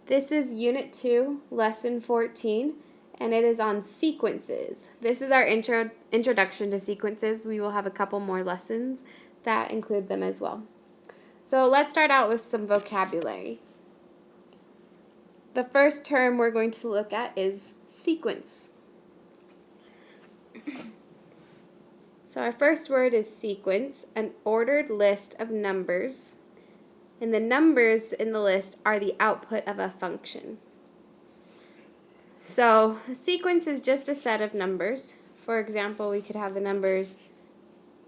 This is Unit 2, Lesson 14, and it is on sequences. This is our introduction to sequences. We will have a couple more lessons that include them as well. So let's start out with some vocabulary. The first term we're going to look at is sequence. So our first word is sequence, an ordered list of numbers. And the numbers in the list are the output of a function. So a sequence is just a set of numbers. For example, we could have the numbers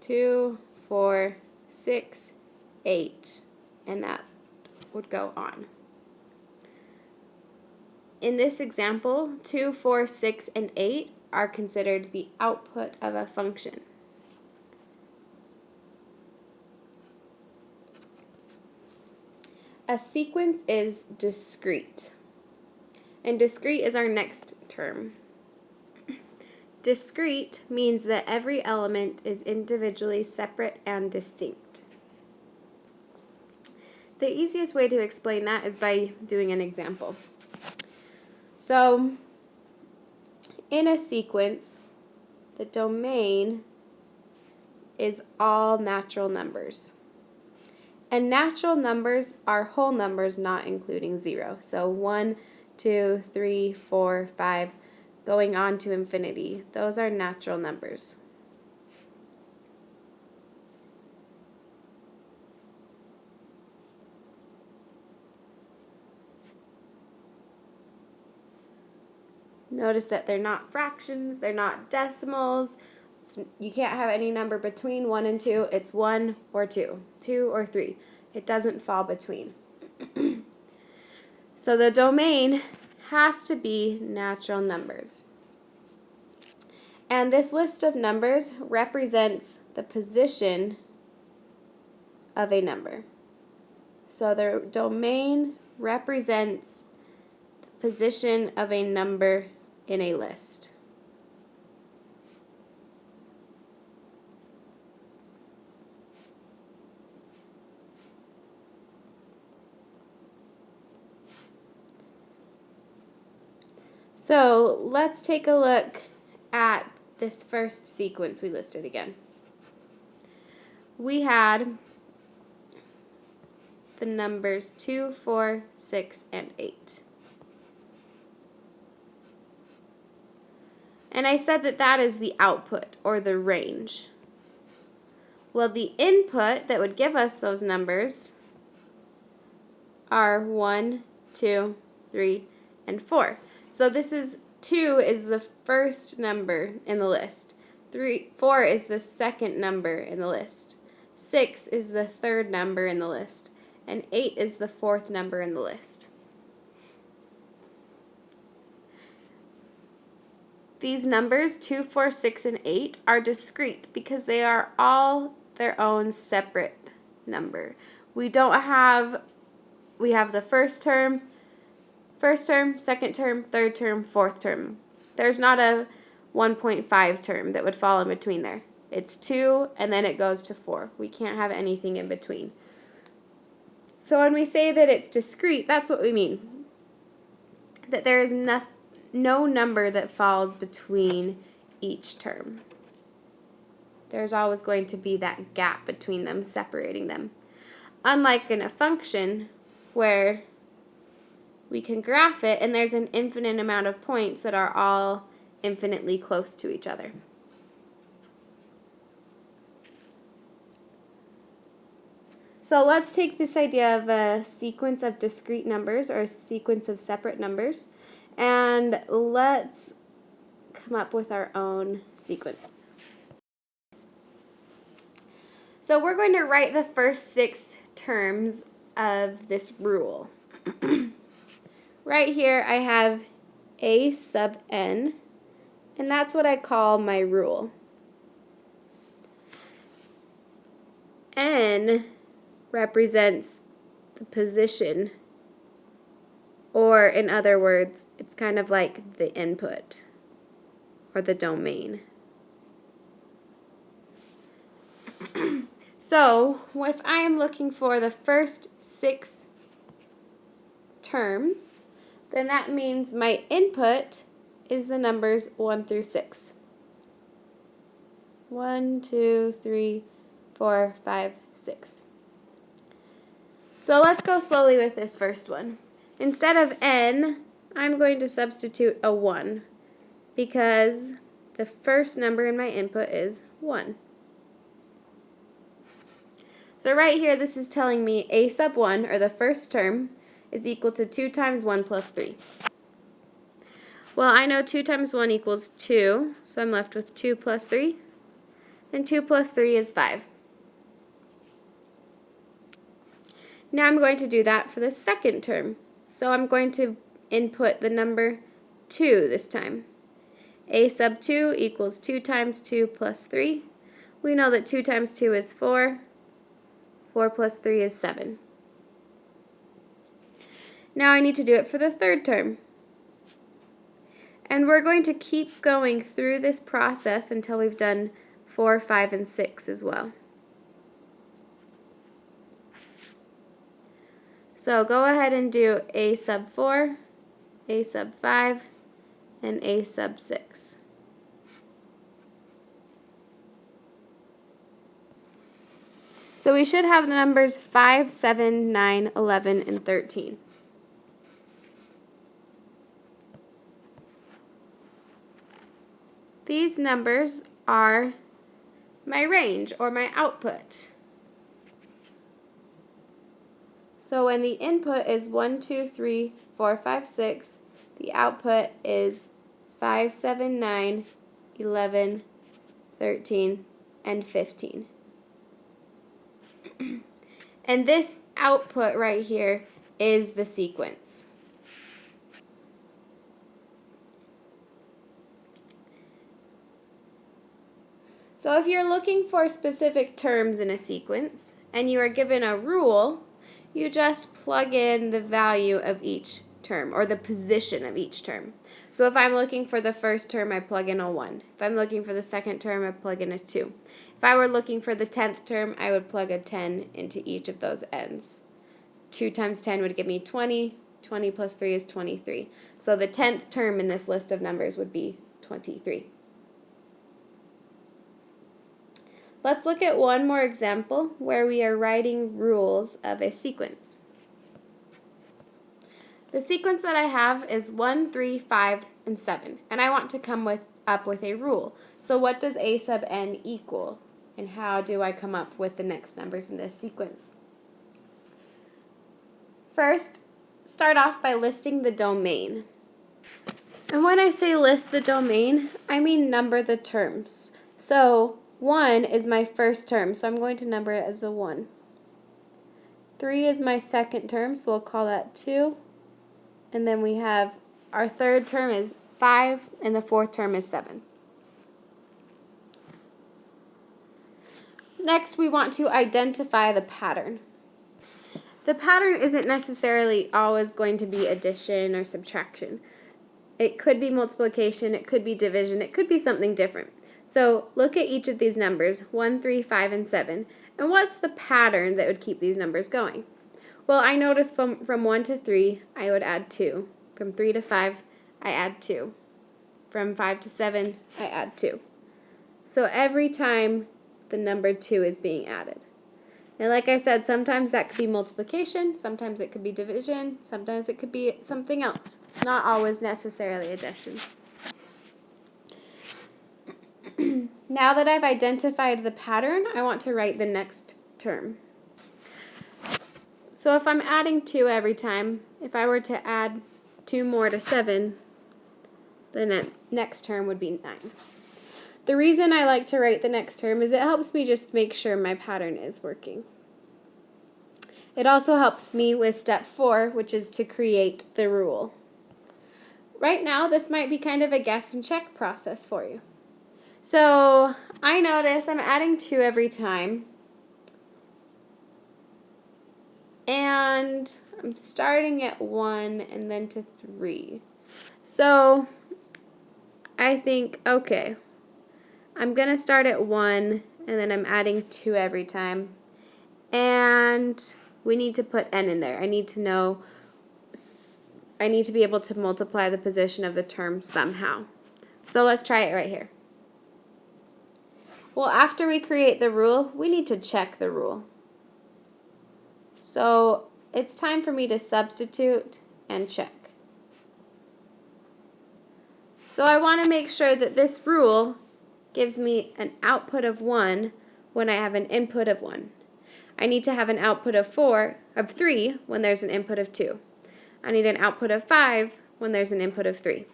2, 4, 6, 8, and that would go on. In this example, 2, 4, 6, and 8 are considered the output of a function. A sequence is discrete, and discrete is our next term. Discrete means that every element is individually separate and distinct. The easiest way to explain that is by doing an example. So, in a sequence, the domain is all natural numbers. And natural numbers are whole numbers not including 0. So 1, 2, 3, 4, 5, going on to infinity. Those are natural numbers. Notice that they're not fractions, they're not decimals. You can't have any number between 1 and 2. It's 1 or 2, 2 or 3. It doesn't fall between. So the domain has to be natural numbers. And this list of numbers represents the position of a number. So the domain represents the position of a number in a list. So let's take a look at this first sequence we listed again. We had the numbers 2, 4, 6, and 8. And I said that that is the output, or the range. Well, the input that would give us those numbers are 1, 2, 3, and 4. So this is 2 is the first number in the list. 4 is the second number in the list. 6 is the third number in the list. And 8 is the fourth number in the list. These numbers, 2, 4, 6, and 8, are discrete because they are all their own separate number. We have the first term, second term, third term, fourth term. There's not a 1.5 term that would fall in between there. It's 2 and then it goes to 4. We can't have anything in between. So when we say that it's discrete, that's what we mean. That there is no number that falls between each term. There's always going to be that gap between them, separating them. Unlike in a function where we can graph it and there's an infinite amount of points that are all infinitely close to each other. So let's take this idea of a sequence of discrete numbers or a sequence of separate numbers, and let's come up with our own sequence. So we're going to write the first 6 terms of this rule. Right here I have a sub n, and that's what I call my rule. N represents the position, or in other words, it's kind of like the input or the domain. So if I am looking for the first 6 terms, then that means my input is the numbers 1 through 6. 1, 2, 3, 4, 5, 6. So let's go slowly with this first one. Instead of n, I'm going to substitute a 1 because the first number in my input is 1. So right here, this is telling me a sub 1, or the first term, is equal to 2 times 1 plus 3. Well, I know 2 times 1 equals 2, so I'm left with 2 plus 3, and 2 plus 3 is 5. Now I'm going to do that for the second term. So I'm going to input the number 2 this time. A sub 2 equals 2 times 2 plus 3. We know that 2 times 2 is 4. 4 plus 3 is 7. Now I need to do it for the third term. And we're going to keep going through this process until we've done 4, 5, and 6 as well. So go ahead and do a sub 4, a sub 5, and a sub 6. So we should have the numbers 5, 7, 9, 11, and 13. These numbers are my range, or my output. So when the input is 1, 2, 3, 4, 5, 6, the output is 5, 7, 9, 11, 13, and 15. And this output right here is the sequence. So if you're looking for specific terms in a sequence and you are given a rule, you just plug in the value of each term, or the position of each term. So if I'm looking for the first term, I plug in a 1. If I'm looking for the second term, I plug in a 2. If I were looking for the 10th term, I would plug a 10 into each of those ends. 2 times 10 would give me 20. 20 plus 3 is 23. So the 10th term in this list of numbers would be 23. Let's look at one more example where we are writing rules of a sequence. The sequence that I have is 1, 3, 5, and 7, and I want to come up with a rule. So what does a sub n equal, and how do I come up with the next numbers in this sequence? First, start off by listing the domain. And when I say list the domain, I mean number the terms. So 1 is my first term, so I'm going to number it as a 1. 3 is my second term, so we'll call that 2. And then we have our third term is 5, and the fourth term is 7. Next, we want to identify the pattern. The pattern isn't necessarily always going to be addition or subtraction. It could be multiplication, it could be division, it could be something different. So look at each of these numbers, 1, 3, 5, and 7, and what's the pattern that would keep these numbers going? Well, I noticed from 1 to 3, I would add 2. From 3 to 5, I add 2. From 5 to 7, I add 2. So every time the number 2 is being added. And like I said, sometimes that could be multiplication, sometimes it could be division, sometimes it could be something else. It's not always necessarily addition. Now that I've identified the pattern, I want to write the next term. So if I'm adding 2 every time, if I were to add 2 more to 7, the next term would be 9. The reason I like to write the next term is it helps me just make sure my pattern is working. It also helps me with step 4, which is to create the rule. Right now, this might be kind of a guess and check process for you. So I notice I'm adding 2 every time, and I'm starting at 1 and then to 3. So I think, okay, I'm going to start at 1 and then I'm adding 2 every time, and we need to put n in there. I need I need to be able to multiply the position of the term somehow. So let's try it right here. Well, after we create the rule, we need to check the rule. So it's time for me to substitute and check. So I want to make sure that this rule gives me an output of 1 when I have an input of 1. I need to have an output of 3 when there's an input of 2. I need an output of 5 when there's an input of 3.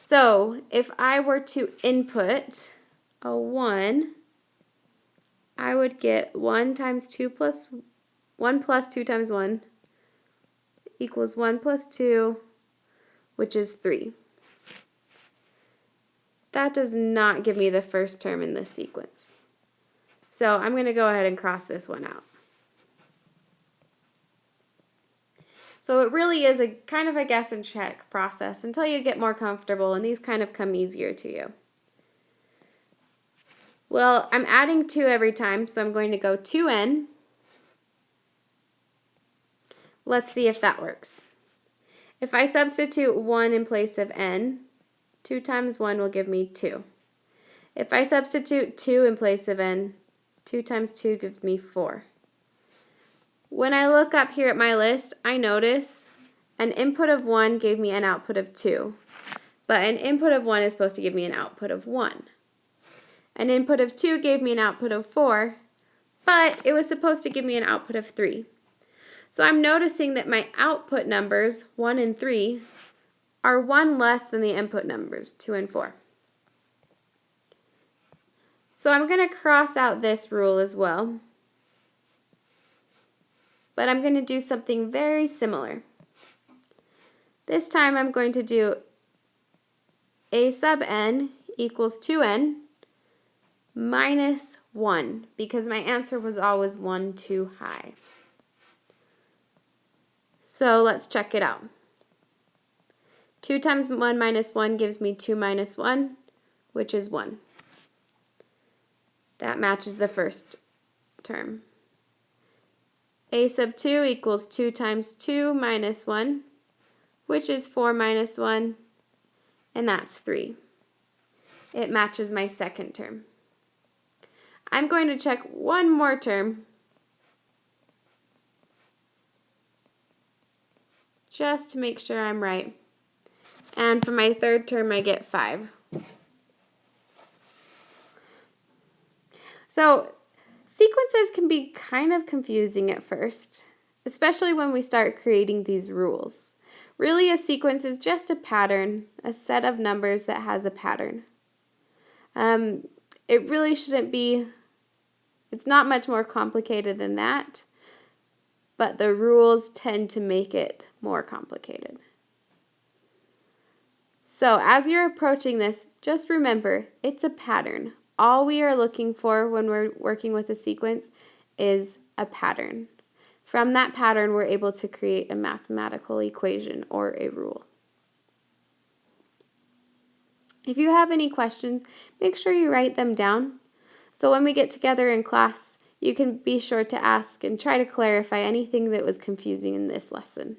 So if I were to input a 1, I would get 1 times 2 plus 1 plus 2 times 1 equals 1 plus 2, which is 3. That does not give me the first term in this sequence. So I'm going to go ahead and cross this one out. So it really is a kind of a guess and check process until you get more comfortable, and these kind of come easier to you. Well, I'm adding 2 every time, so I'm going to go 2n. Let's see if that works. If I substitute 1 in place of n, 2 times 1 will give me 2. If I substitute 2 in place of n, 2 times 2 gives me 4. When I look up here at my list, I notice an input of 1 gave me an output of 2, but an input of 1 is supposed to give me an output of 1. An input of 2 gave me an output of 4, but it was supposed to give me an output of 3. So I'm noticing that my output numbers, 1 and 3, are 1 less than the input numbers, 2 and 4. So I'm going to cross out this rule as well. But I'm going to do something very similar. This time I'm going to do a sub n equals 2n minus 1, because my answer was always 1 too high. So let's check it out. 2 times 1 minus 1 gives me 2 minus 1, which is 1. That matches the first term. A sub 2 equals 2 times 2 minus 1, which is 4 minus 1, and that's 3. It matches my second term. I'm going to check one more term just to make sure I'm right. And for my third term, I get 5. So sequences can be kind of confusing at first, especially when we start creating these rules. Really, a sequence is just a pattern, a set of numbers that has a pattern. It really shouldn't be, it's not much more complicated than that, but the rules tend to make it more complicated. So as you're approaching this, just remember, it's a pattern. All we are looking for when we're working with a sequence is a pattern. From that pattern, we're able to create a mathematical equation or a rule. If you have any questions, make sure you write them down. So when we get together in class, you can be sure to ask and try to clarify anything that was confusing in this lesson.